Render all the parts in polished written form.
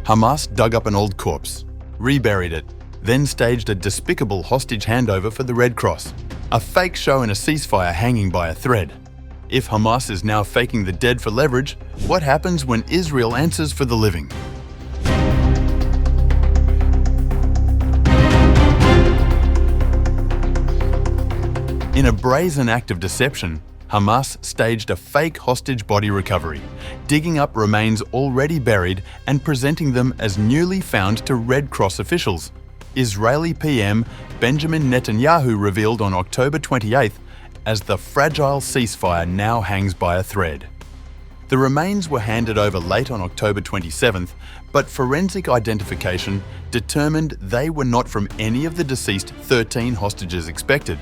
Hamas dug up an old corpse, reburied it, then staged a despicable hostage handover for the Red Cross, a fake show in a ceasefire hanging by a thread. If Hamas is now faking the dead for leverage, what happens when Israel answers for the living? In a brazen act of deception, Hamas staged a fake hostage body recovery, digging up remains already buried and presenting them as newly found to Red Cross officials. Israeli PM Benjamin Netanyahu revealed on October 28th as the fragile ceasefire now hangs by a thread. The remains were handed over late on October 27th, but forensic identification determined they were not from any of the deceased 13 hostages expected,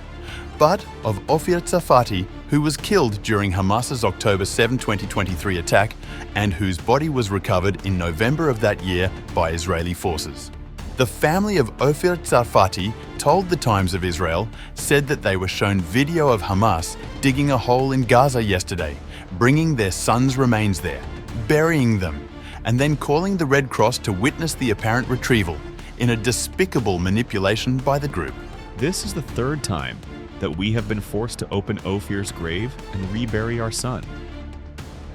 but of Ofir Tzarfati, who was killed during Hamas's October 7, 2023 attack and whose body was recovered in November of that year by Israeli forces. The family of Ofir Tzarfati told the Times of Israel said that they were shown video of Hamas digging a hole in Gaza yesterday, bringing their son's remains there, burying them, and then calling the Red Cross to witness the apparent retrieval in a despicable manipulation by the group. This is the third time that we have been forced to open Ofir's grave and rebury our son.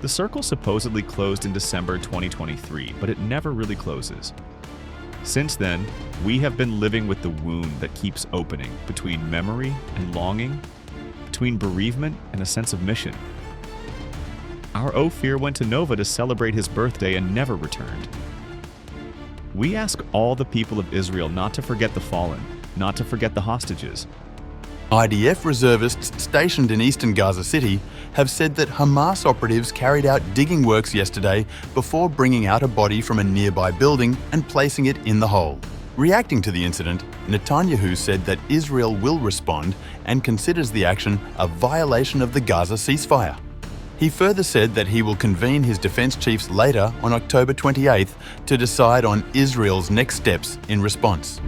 The circle supposedly closed in December 2023, but it never really closes. Since then, we have been living with the wound that keeps opening between memory and longing, between bereavement and a sense of mission. Our Ofir went to Nova to celebrate his birthday and never returned. We ask all the people of Israel not to forget the fallen, not to forget the hostages. IDF reservists stationed in eastern Gaza City have said that Hamas operatives carried out digging works yesterday before bringing out a body from a nearby building and placing it in the hole. Reacting to the incident, Netanyahu said that Israel will respond and considers the action a violation of the Gaza ceasefire. He further said that he will convene his defense chiefs later on October 28th to decide on Israel's next steps in response.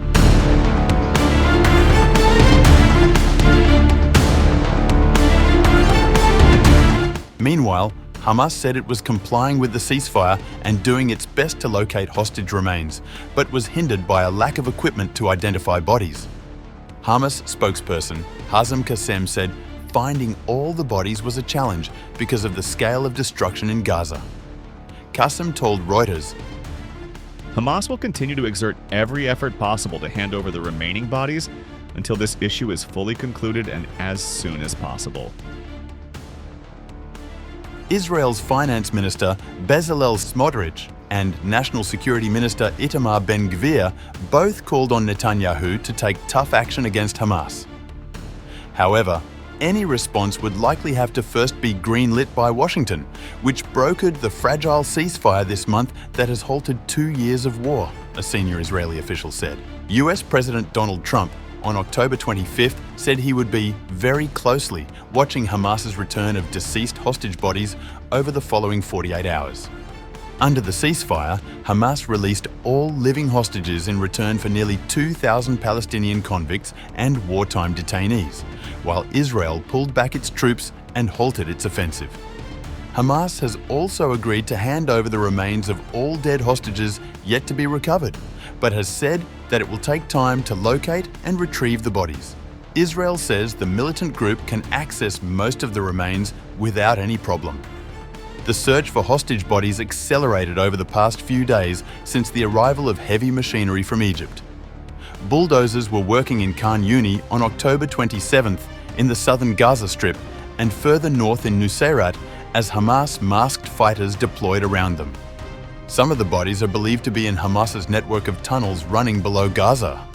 Meanwhile, Hamas said it was complying with the ceasefire and doing its best to locate hostage remains, but was hindered by a lack of equipment to identify bodies. Hamas spokesperson Hazem Qassem said finding all the bodies was a challenge because of the scale of destruction in Gaza. Qassem told Reuters, Hamas will continue to exert every effort possible to hand over the remaining bodies until this issue is fully concluded and as soon as possible. Israel's Finance Minister Bezalel Smotrich and National Security Minister Itamar Ben-Gvir both called on Netanyahu to take tough action against Hamas. However, any response would likely have to first be green-lit by Washington, which brokered the fragile ceasefire this month that has halted 2 years of war, a senior Israeli official said. US President Donald Trump on October 25th said he would be very closely watching Hamas's return of deceased hostage bodies over the following 48 hours. Under the ceasefire, Hamas released all living hostages in return for nearly 2,000 Palestinian convicts and wartime detainees, while Israel pulled back its troops and halted its offensive. Hamas has also agreed to hand over the remains of all dead hostages yet to be recovered, but has said that it will take time to locate and retrieve the bodies. Israel says the militant group can access most of the remains without any problem. The search for hostage bodies accelerated over the past few days since the arrival of heavy machinery from Egypt. Bulldozers were working in Khan Yuni on October 27th in the southern Gaza Strip and further north in Nusayrat as Hamas masked fighters deployed around them. Some of the bodies are believed to be in Hamas's network of tunnels running below Gaza.